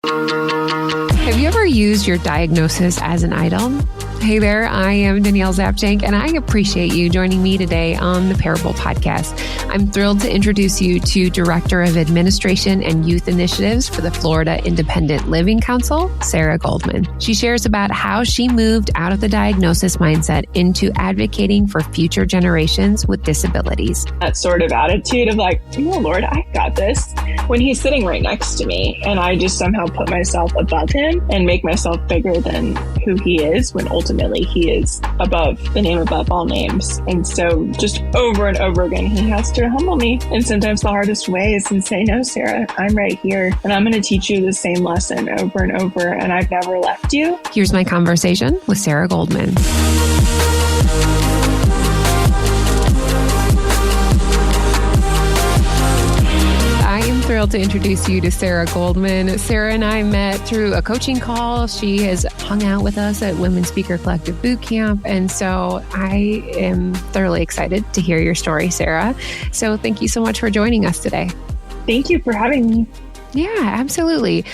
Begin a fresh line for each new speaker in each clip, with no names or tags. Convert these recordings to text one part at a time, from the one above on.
Have you ever used your diagnosis as an idol? Hey there, I am Danielle Zapchenk, and I appreciate you joining me today on the Parable Podcast. I'm thrilled to introduce you to Director of Administration and Youth Initiatives for the Florida Independent Living Council, Sarah Goldman. She shares about how she moved out of the diagnosis mindset into advocating for future generations with disabilities.
That sort of attitude of like, oh Lord, I got this, when he's sitting right next to me, and I just somehow put myself above him and make myself bigger than who he is, when ultimately he is above the name above all names. And so just over and over again, he has to humble me. And sometimes the hardest way is to say, no, Sarah, I'm right here and I'm going to teach you the same lesson over and over. And I've never left you.
Here's my conversation with Sarah Goldman. Thrilled to introduce you to Sarah Goldman. Sarah and I met through a coaching call. She has hung out with us at Women Speaker Collective Boot Camp. And so I am thoroughly excited to hear your story, Sarah. So thank you so much for joining us today.
Thank you for having me.
Yeah, absolutely.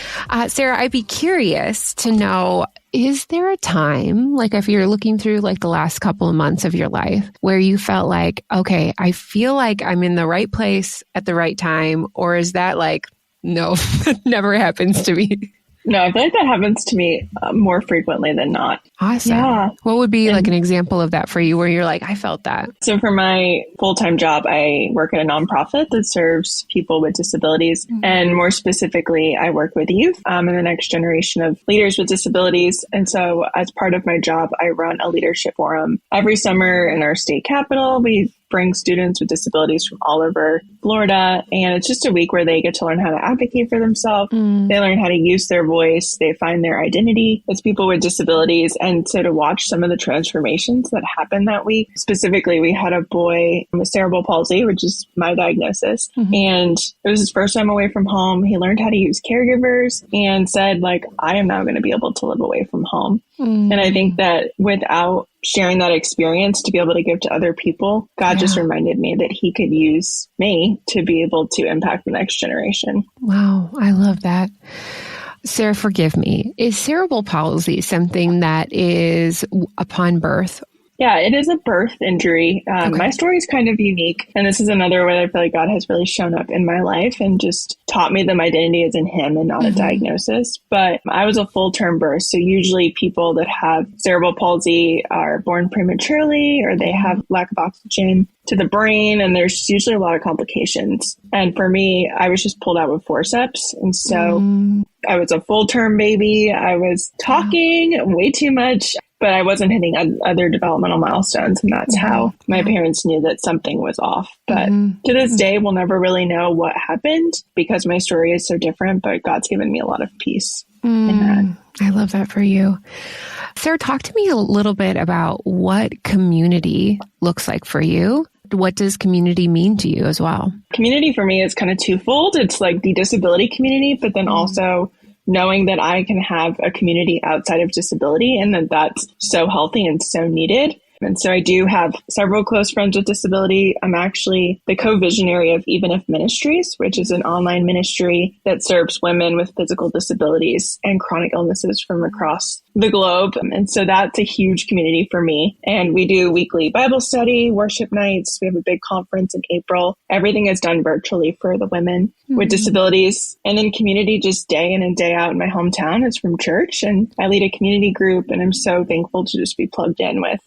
Sarah, I'd be curious to know, is there a time, like if you're looking through like the last couple of months of your life, where you felt like, okay, I feel like I'm in the right place at the right time? Or is that like, no, that never happens to me?
No, I feel like that happens to me more frequently than not.
Awesome. Yeah. What would be like an example of that for you where you're like, I felt that?
So for my full-time job, I work at a nonprofit that serves people with disabilities. Mm-hmm. And more specifically, I work with youth and the next generation of leaders with disabilities. And so as part of my job, I run a leadership forum every summer in our state capital. We bring students with disabilities from all over Florida. And it's just a week where they get to learn how to advocate for themselves. They learn how to use their voice. They find their identity as people with disabilities. And so to watch some of the transformations that happened that week, specifically, we had a boy with cerebral palsy, which is my diagnosis. Mm-hmm. And it was his first time away from home. He learned how to use caregivers and said, like, I am now going to be able to live away from home. Mm-hmm. And I think that without sharing that experience to be able to give to other people, God just reminded me that he could use me to be able to impact the next generation.
Wow, I love that. Sarah, forgive me. Is cerebral palsy something that is upon birth?
Yeah, it is a birth injury. Okay. My story is kind of unique. And this is another way I feel like God has really shown up in my life and just taught me that my identity is in him and not a diagnosis. But I was a full-term birth. So usually people that have cerebral palsy are born prematurely or they have lack of oxygen to the brain. And there's usually a lot of complications. And for me, I was just pulled out with forceps. And so I was a full-term baby. I was talking way too much, but I wasn't hitting other developmental milestones. And that's how my parents knew that something was off. But to this day, we'll never really know what happened because my story is so different, but God's given me a lot of peace in that.
I love that for you. Sarah, talk to me a little bit about what community looks like for you. What does community mean to you as well? Community
for me is kind of twofold. It's like the disability community, but then also knowing that I can have a community outside of disability and that that's so healthy and so needed. And so I do have several close friends with disability. I'm actually the co-visionary of Even If Ministries, which is an online ministry that serves women with physical disabilities and chronic illnesses from across the globe. And so that's a huge community for me. And we do weekly Bible study, worship nights. We have a big conference in April. Everything is done virtually for the women with disabilities. And then community just day in and day out in my hometown is from church. And I lead a community group and I'm so thankful to just be plugged in with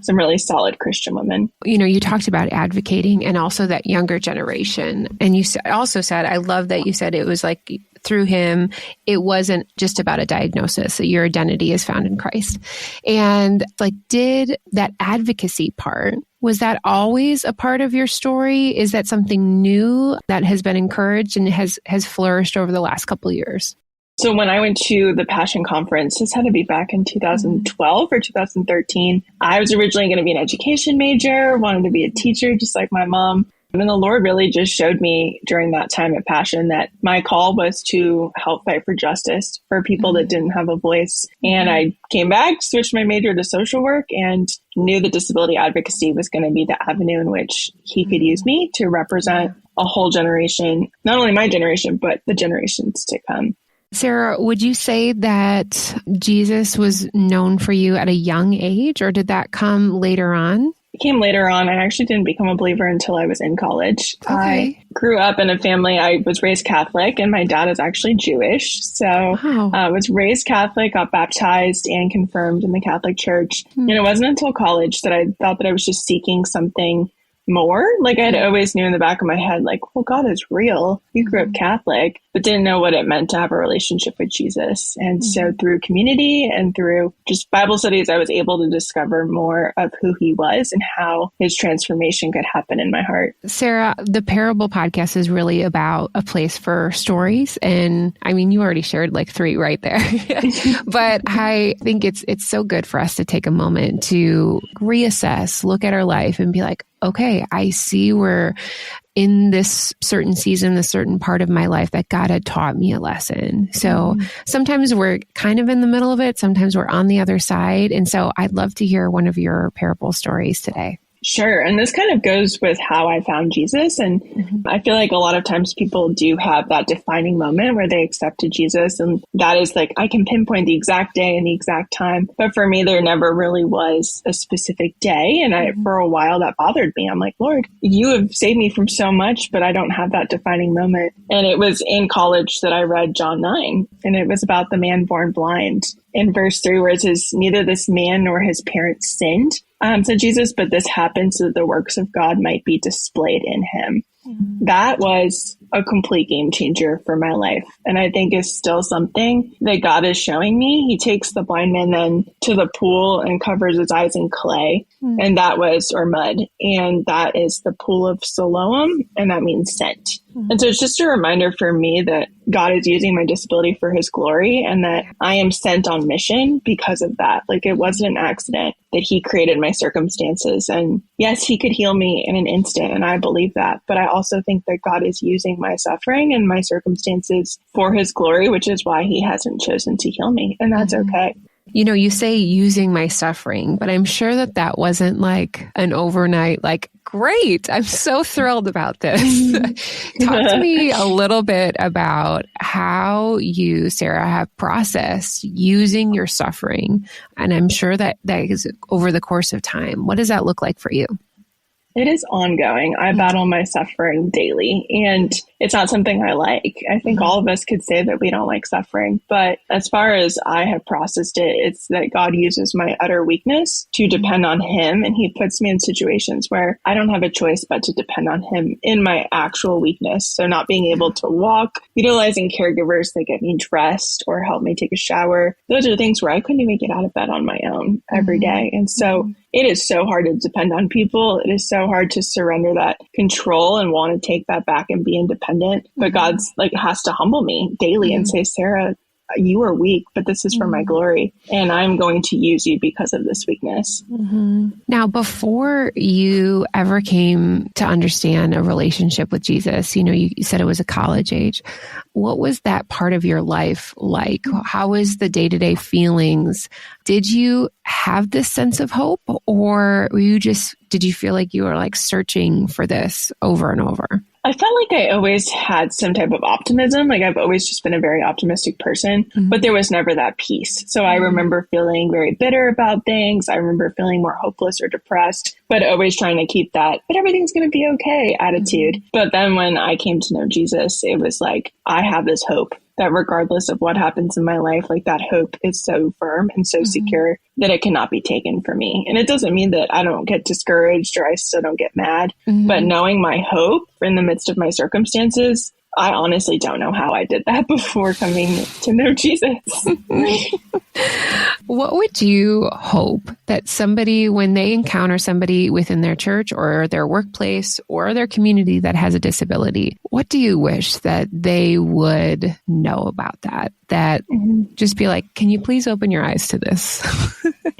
some really solid Christian women.
You know, you talked about advocating and also that younger generation. And you also said, I love that you said it was like through him, it wasn't just about a diagnosis, that your identity is found in Christ. And like, did that advocacy part, was that always a part of your story? Is that something new that has been encouraged and has flourished over the last couple of years?
So when I went to the Passion Conference, this had to be back in 2012 or 2013. I was originally going to be an education major, wanted to be a teacher, just like my mom. And then the Lord really just showed me during that time at Passion that my call was to help fight for justice for people that didn't have a voice. And I came back, switched my major to social work, and knew that disability advocacy was going to be the avenue in which he could use me to represent a whole generation, not only my generation, but the generations to come.
Sarah, would you say that Jesus was known for you at a young age, or did that come later on?
It came later on. I actually didn't become a believer until I was in college.
Okay.
I grew up in a family, I was raised Catholic, and my dad is actually Jewish. So I was raised Catholic, got baptized and confirmed in the Catholic Church. And it wasn't until college that I thought that I was just seeking something more. Like I'd always knew in the back of my head, like, well, God is real. You grew up Catholic, but didn't know what it meant to have a relationship with Jesus. And so through community and through just Bible studies, I was able to discover more of who he was and how his transformation could happen in my heart.
Sarah, the Parable podcast is really about a place for stories. And I mean, you already shared like 3 right there, but I think it's so good for us to take a moment to reassess, look at our life and be like, okay, I see where in this certain season, this certain part of my life that God had taught me a lesson. So sometimes we're kind of in the middle of it. Sometimes we're on the other side. And so I'd love to hear one of your parable stories today.
Sure. And this kind of goes with how I found Jesus. And I feel like a lot of times people do have that defining moment where they accepted Jesus. And that is like, I can pinpoint the exact day and the exact time. But for me, there never really was a specific day. And for a while that bothered me. I'm like, Lord, you have saved me from so much, but I don't have that defining moment. And it was in college that I read John 9, and it was about the man born blind. In verse 3, where it says, neither this man nor his parents sinned, said Jesus, but this happened so that the works of God might be displayed in him. That was a complete game changer for my life. And I think is still something that God is showing me. He takes the blind man then to the pool and covers his eyes in clay. And that was, or mud. And that is the pool of Siloam. And that means sent. And so it's just a reminder for me that God is using my disability for his glory and that I am sent on mission because of that. Like it wasn't an accident that he created my circumstances. And yes, he could heal me in an instant. And I believe that. But I also think that God is using my suffering and my circumstances for his glory, which is why he hasn't chosen to heal me. And that's okay.
You know, you say using my suffering, but I'm sure that that wasn't like an overnight, like, great, I'm so thrilled about this. Talk to me a little bit about how you, Sarah, have processed using your suffering. And I'm sure that is over the course of time. What does that look like for you?
It is ongoing. I battle my suffering daily, and it's not something I like. I think all of us could say that we don't like suffering, but as far as I have processed it, it's that God uses my utter weakness to depend on him, and he puts me in situations where I don't have a choice but to depend on him in my actual weakness. So not being able to walk, utilizing caregivers that get me dressed or help me take a shower. Those are things where I couldn't even get out of bed on my own every day. And so it is so hard to depend on people. It is so hard to surrender that control and want to take that back and be independent. But God's like has to humble me daily and say, Sarah, you are weak, but this is for my glory. And I'm going to use you because of this weakness.
Now, before you ever came to understand a relationship with Jesus, you know, you said it was a college age. What was that part of your life like? How was the day-to-day feelings? Did you have this sense of hope, or did you feel like you were like searching for this over and over?
I felt like I always had some type of optimism. Like I've always just been a very optimistic person, but there was never that peace. So I remember feeling very bitter about things. I remember feeling more hopeless or depressed, but always trying to keep that, but everything's going to be okay attitude. But then when I came to know Jesus, it was like, I have this hope that regardless of what happens in my life, like that hope is so firm and so secure that it cannot be taken from me. And it doesn't mean that I don't get discouraged or I still don't get mad, but knowing my hope in the midst of my circumstances, I honestly don't know how I did that before coming to know Jesus.
What would you hope that somebody, when they encounter somebody within their church or their workplace or their community that has a disability, what do you wish that they would know about that? That just be like, can you please open your eyes to this?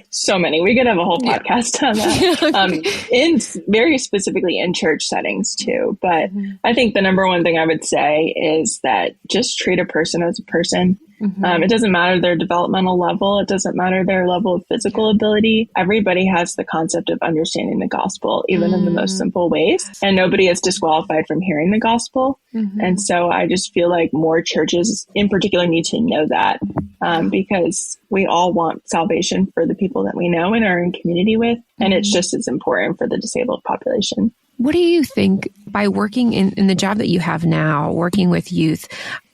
So many. We could have a whole podcast on that. In very specifically in church settings too. But I think the number one thing I would say is that just treat a person as a person. It doesn't matter their developmental level. It doesn't matter their level of physical ability. Everybody has the concept of understanding the gospel, even in the most simple ways. And nobody is disqualified from hearing the gospel. And so I just feel like more churches in particular need to know that because we all want salvation for the people that we know and are in community with. And it's just as important for the disabled population.
What do you think by working in the job that you have now, working with youth,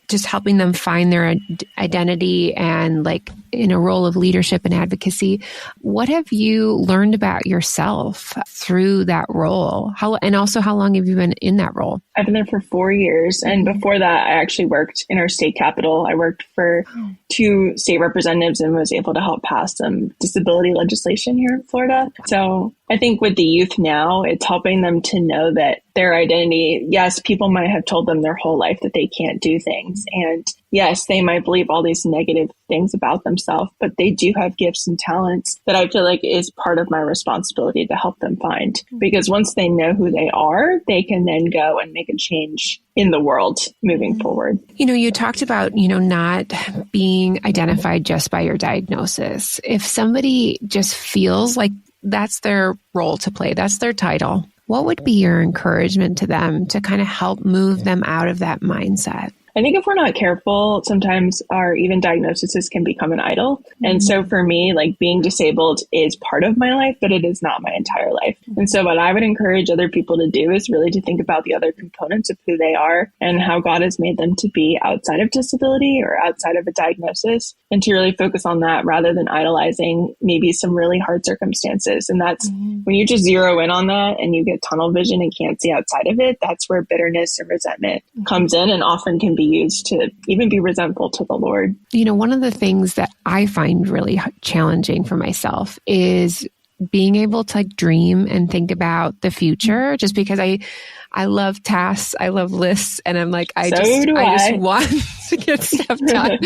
just helping them find their identity and like in a role of leadership and advocacy, what have you learned about yourself through that role? And also how long have you been in that role?
I've been there for 4 years. And before that, I actually worked in our state capitol. I worked for 2 state representatives and was able to help pass some disability legislation here in Florida. So I think with the youth now, it's helping them to know that their identity, yes, people might have told them their whole life that they can't do things. And yes, they might believe all these negative things about themselves, but they do have gifts and talents that I feel like is part of my responsibility to help them find. Because once they know who they are, they can then go and make a change in the world moving forward.
You know, you talked about, not being identified just by your diagnosis. If somebody just feels like that's their role to play, that's their title, what would be your encouragement to them to kind of help move them out of that mindset?
I think if we're not careful, sometimes our even diagnoses can become an idol. And so for me, like being disabled is part of my life, but it is not my entire life. And so what I would encourage other people to do is really to think about the other components of who they are and how God has made them to be outside of disability or outside of a diagnosis, and to really focus on that rather than idolizing maybe some really hard circumstances. And that's when you just zero in on that and you get tunnel vision and can't see outside of it, that's where bitterness and resentment comes in and often can be used to even be resentful to the Lord.
One of the things that I find really challenging for myself is being able to dream and think about the future, just because I love tasks, I love lists, and I'm like, I just want to get stuff done.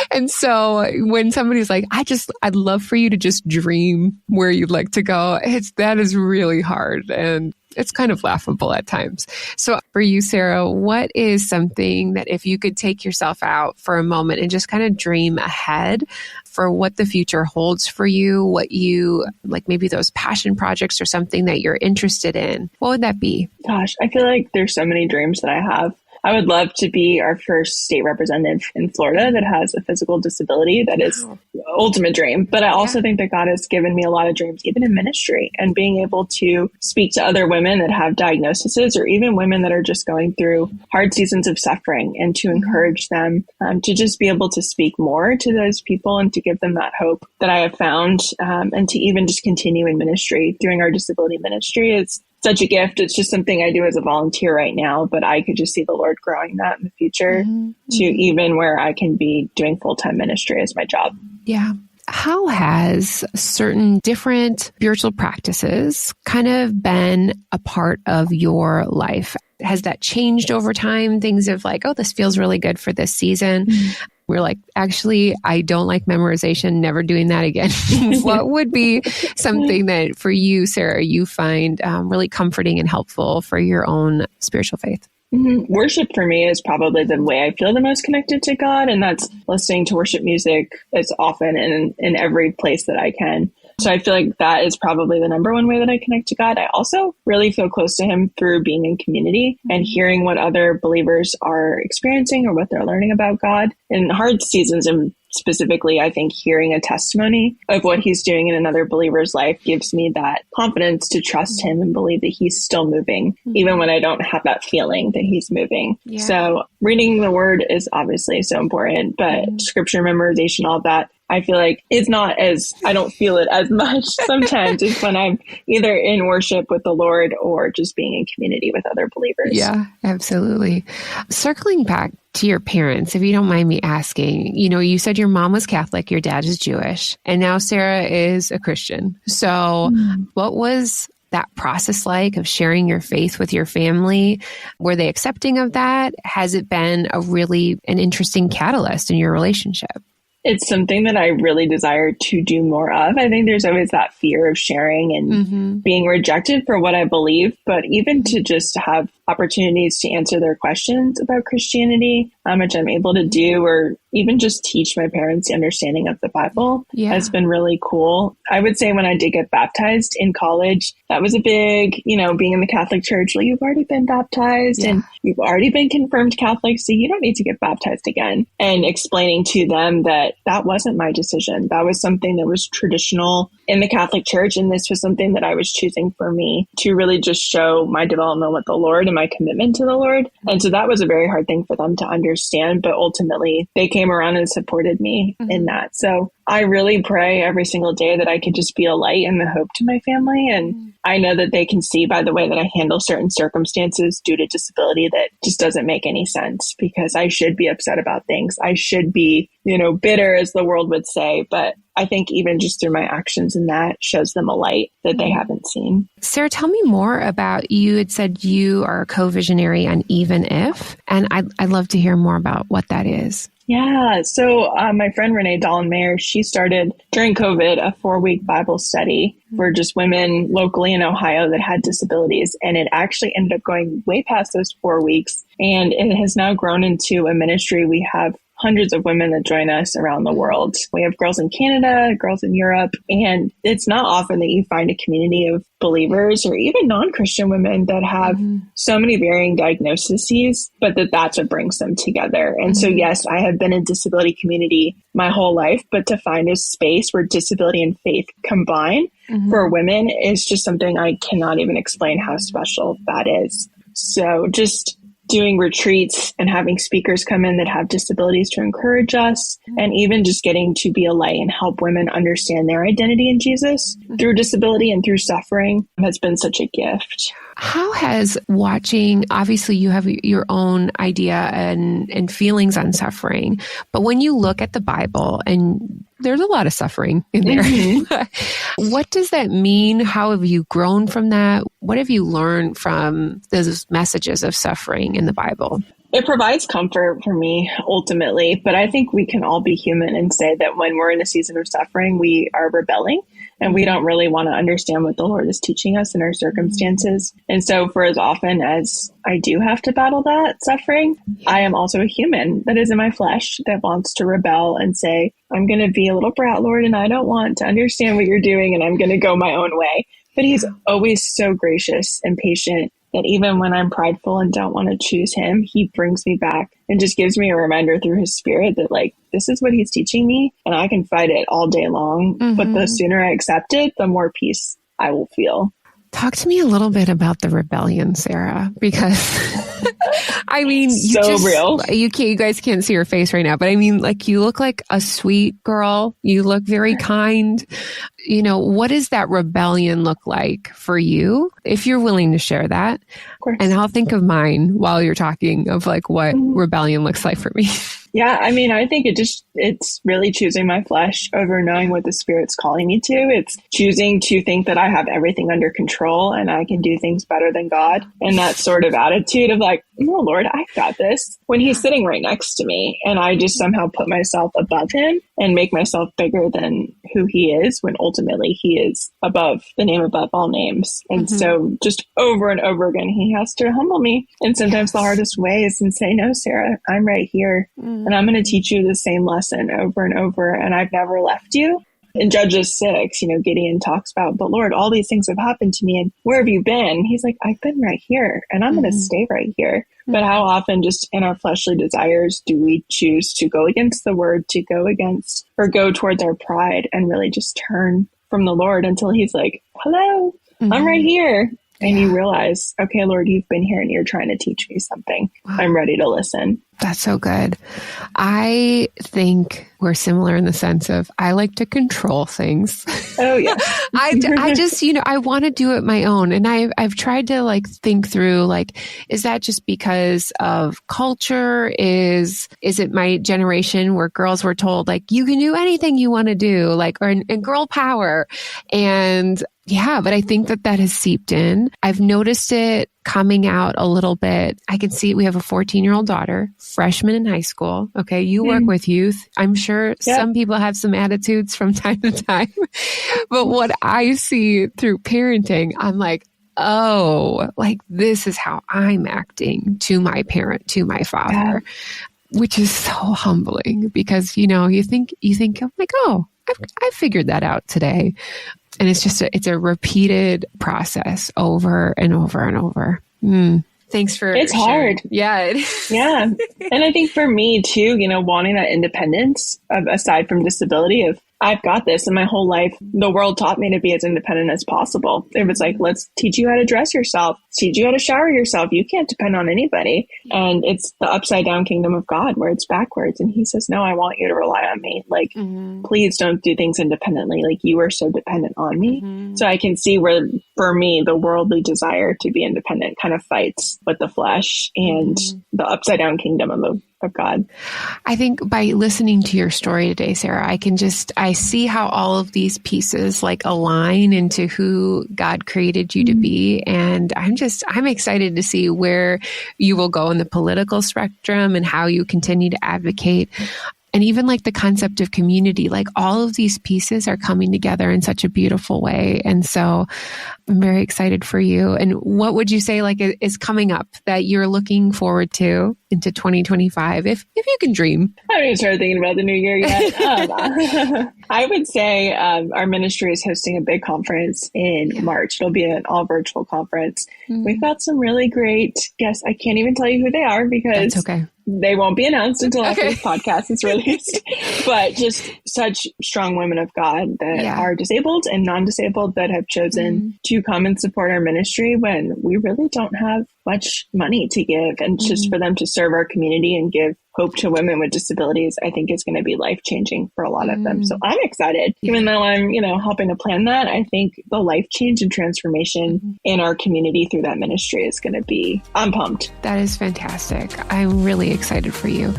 And so when somebody's like, I'd love for you to just dream where you'd like to go, that is really hard. And it's kind of laughable at times. So for you, Sarah, what is something that if you could take yourself out for a moment and just kind of dream ahead for what the future holds for you, what you like, maybe those passion projects or something that you're interested in, what would that be?
Gosh, I feel like there's so many dreams that I have. I would love to be our first state representative in Florida that has a physical disability. That is the ultimate dream. But I also think that God has given me a lot of dreams, even in ministry, and being able to speak to other women that have diagnoses or even women that are just going through hard seasons of suffering, and to encourage them to just be able to speak more to those people and to give them that hope that I have found, and to even just continue in ministry. Doing our disability ministry is such a gift. It's just something I do as a volunteer right now, but I could just see the Lord growing that in the future to even where I can be doing full-time ministry as my job.
Yeah. How has certain different spiritual practices kind of been a part of your life? Has that changed over time? Things of like, oh, this feels really good for this season. We're like, actually, I don't like memorization, never doing that again. What would be something that for you, Sarah, you find really comforting and helpful for your own spiritual faith?
Worship for me is probably the way I feel the most connected to God, and that's listening to worship music as often and in every place that I can. So I feel like that is probably the number one way that I connect to God. I also really feel close to him through being in community and hearing what other believers are experiencing or what they're learning about God in hard seasons. And specifically, I think hearing a testimony of what he's doing in another believer's life gives me that confidence to trust him and believe that he's still moving, even when I don't have that feeling that he's moving. Yeah. So reading the word is obviously so important, but scripture memorization, all that, I feel like it's not as, I don't feel it as much sometimes. It's when I'm either in worship with the Lord or just being in community with other believers.
Yeah, absolutely. Circling back to your parents, if you don't mind me asking, you said your mom was Catholic, your dad is Jewish, and now Sarah is a Christian. So what was that process like of sharing your faith with your family? Were they accepting of that? Has it been an interesting catalyst in your relationship?
It's something that I really desire to do more of. I think there's always that fear of sharing and being rejected for what I believe, but even to just have opportunities to answer their questions about Christianity, which I'm able to do, or even just teach my parents the understanding of the Bible has been really cool. I would say when I did get baptized in college, that was a big, being in the Catholic Church, well, you've already been baptized and you've already been confirmed Catholic, so you don't need to get baptized again. And explaining to them that that wasn't my decision. That was something that was traditional in the Catholic Church. And this was something that I was choosing for me to really just show my development with the Lord and my commitment to the Lord. And so that was a very hard thing for them to understand. But ultimately, they came around and supported me in that. So I really pray every single day that I could just be a light and the hope to my family. And I know that they can see by the way that I handle certain circumstances due to disability that just doesn't make any sense, because I should be upset about things. I should be, bitter, as the world would say. But I think even just through my actions in that shows them a light that they haven't seen.
Sarah, tell me more about, you had said you are a co-visionary on Even If, and I'd love to hear more about what that is.
Yeah. So my friend Renee Dahlin-Mayer, she started during COVID a 4-week Bible study for just women locally in Ohio that had disabilities. And it actually ended up going way past those 4 weeks. And it has now grown into a ministry. We have hundreds of women that join us around the world. We have girls in Canada, girls in Europe, and it's not often that you find a community of believers or even non-Christian women that have so many varying diagnoses, but that's what brings them together. And so, yes, I have been in disability community my whole life, but to find a space where disability and faith combine for women is just something I cannot even explain how special that is. So just doing retreats and having speakers come in that have disabilities to encourage us, and even just getting to be a light and help women understand their identity in Jesus through disability and through suffering has been such a gift.
How has watching, obviously you have your own idea and feelings on suffering, but when you look at the Bible, and there's a lot of suffering in there, what does that mean? How have you grown from that? What have you learned from those messages of suffering in the Bible?
It provides comfort for me, ultimately, but I think we can all be human and say that when we're in a season of suffering, we are rebelling and we don't really want to understand what the Lord is teaching us in our circumstances. And so for as often as I do have to battle that suffering, I am also a human that is in my flesh that wants to rebel and say, I'm going to be a little brat, Lord, and I don't want to understand what you're doing, and I'm going to go my own way. But he's always so gracious and patient that even when I'm prideful and don't want to choose him, he brings me back and just gives me a reminder through his spirit that, like, this is what he's teaching me, and I can fight it all day long. But the sooner I accept it, the more peace I will feel.
Talk to me a little bit about the rebellion, Sarah, because I mean,
real.
You guys can't see her face right now, but I mean, like, you look like a sweet girl. You look very kind. What does that rebellion look like for you? If you're willing to share that.
Of course.
And I'll think of mine while you're talking of like what rebellion looks like for me.
Yeah, I mean, I think it's really choosing my flesh over knowing what the Spirit's calling me to. It's choosing to think that I have everything under control and I can do things better than God. And that sort of attitude of like, no, Lord, I got this, when he's sitting right next to me. And I just somehow put myself above him and make myself bigger than who he is, when ultimately he is above the name above all names. And so just over and over again, he has to humble me. And sometimes the hardest way is to say, no, Sarah, I'm right here. And I'm going to teach you the same lesson over and over. And I've never left you. In Judges 6, Gideon talks about, but Lord, all these things have happened to me, and where have you been? He's like, I've been right here, and I'm going to stay right here. But how often just in our fleshly desires do we choose to go against the word, to go against or go towards our pride and really just turn from the Lord until he's like, hello, I'm right here. And you realize, okay, Lord, you've been here and you're trying to teach me something. Wow. I'm ready to listen.
That's so good. I think we're similar in the sense of I like to control things.
Oh, yeah.
I just, I want to do it my own. And I've tried to like think through, like, is that just because of culture? Is it my generation where girls were told like, you can do anything you want to do, like, or and girl power. And yeah, but I think that has seeped in. I've noticed it coming out a little bit. I can see it. We have a 14-year-old daughter, freshman in high school. Okay. You work with youth. I'm sure some people have some attitudes from time to time, but what I see through parenting, I'm like, oh, like this is how I'm acting to my parent, to my father. which is so humbling because, you think, I'm like, oh, I figured that out today. And it's just, it's a repeated process over and over and over. Thanks for
It's
sharing.
hard.
Yeah.
Yeah. And I think for me too, wanting that independence aside from disability of I've got this. And my whole life, the world taught me to be as independent as possible. It was like, let's teach you how to dress yourself, teach you how to shower yourself. You can't depend on anybody. And it's the upside down kingdom of God where it's backwards. And he says, no, I want you to rely on me. Like, please don't do things independently. Like you are so dependent on me. So I can see where, for me, the worldly desire to be independent kind of fights with the flesh and the upside down kingdom of God.
I think by listening to your story today, Sarah, I see how all of these pieces like align into who God created you to be. And I'm excited to see where you will go in the political spectrum and how you continue to advocate. And even like the concept of community, like all of these pieces are coming together in such a beautiful way. And so I'm very excited for you. And what would you say like is coming up that you're looking forward to into 2025, if you can dream?
I haven't even started thinking about the new year yet. I would say our ministry is hosting a big conference in March. It'll be an all virtual conference. We've got some really great guests. I can't even tell you who they are because
that's okay.
They won't be announced until after this podcast is released. But just such strong women of God that are disabled and non-disabled that have chosen to come and support our ministry when we really don't have much money to give. And just for them to serve our community and give hope to women with disabilities, I think is going to be life-changing for a lot of them. So I'm excited. Even though I'm, helping to plan that, I think the life change and transformation in our community through that ministry is going to be, I'm pumped.
That is fantastic. I'm really excited for you.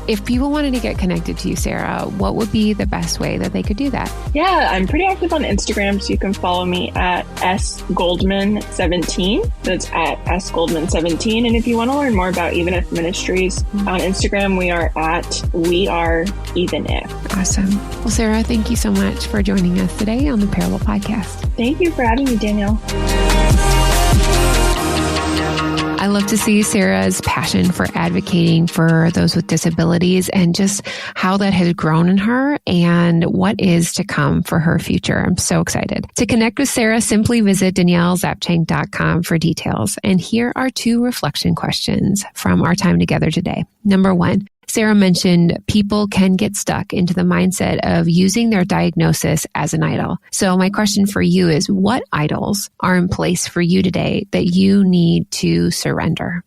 If people wanted to get connected to you, Sarah, what would be the best way that they could do that?
Yeah, I'm pretty active on Instagram, so you can follow me at sgoldman17. That's at sgoldman17. And if you want to learn more about Even If Ministries on Instagram, we are at We Are Even If.
Awesome. Well, Sarah, thank you so much for joining us today on the Parable Podcast.
Thank you for having me, Danielle.
I love to see Sarah's passion for advocating for those with disabilities and just how that has grown in her and what is to come for her future. I'm so excited. To connect with Sarah, simply visit daniellezapchenk.com for details. And here are 2 reflection questions from our time together today. Number 1, Sarah mentioned people can get stuck into the mindset of using their diagnosis as an idol. So my question for you is, what idols are in place for you today that you need to surrender?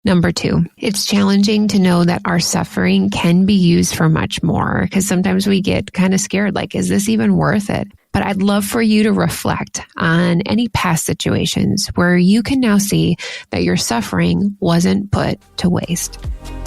Number 2, it's challenging to know that our suffering can be used for much more because sometimes we get kind of scared, like, is this even worth it? But I'd love for you to reflect on any past situations where you can now see that your suffering wasn't put to waste.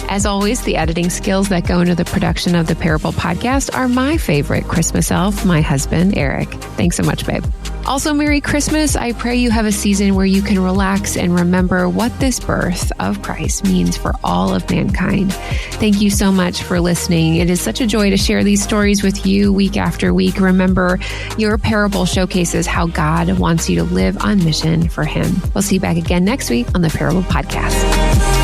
As always, the editing skills that go into the production of the Parable Podcast are my favorite Christmas elf, my husband, Eric. Thanks so much, babe. Also, Merry Christmas. I pray you have a season where you can relax and remember what this birth of Christ means for all of mankind. Thank you so much for listening. It is such a joy to share these stories with you week after week. Remember, your parable showcases how God wants you to live on mission for Him. We'll see you back again next week on the Parable Podcast.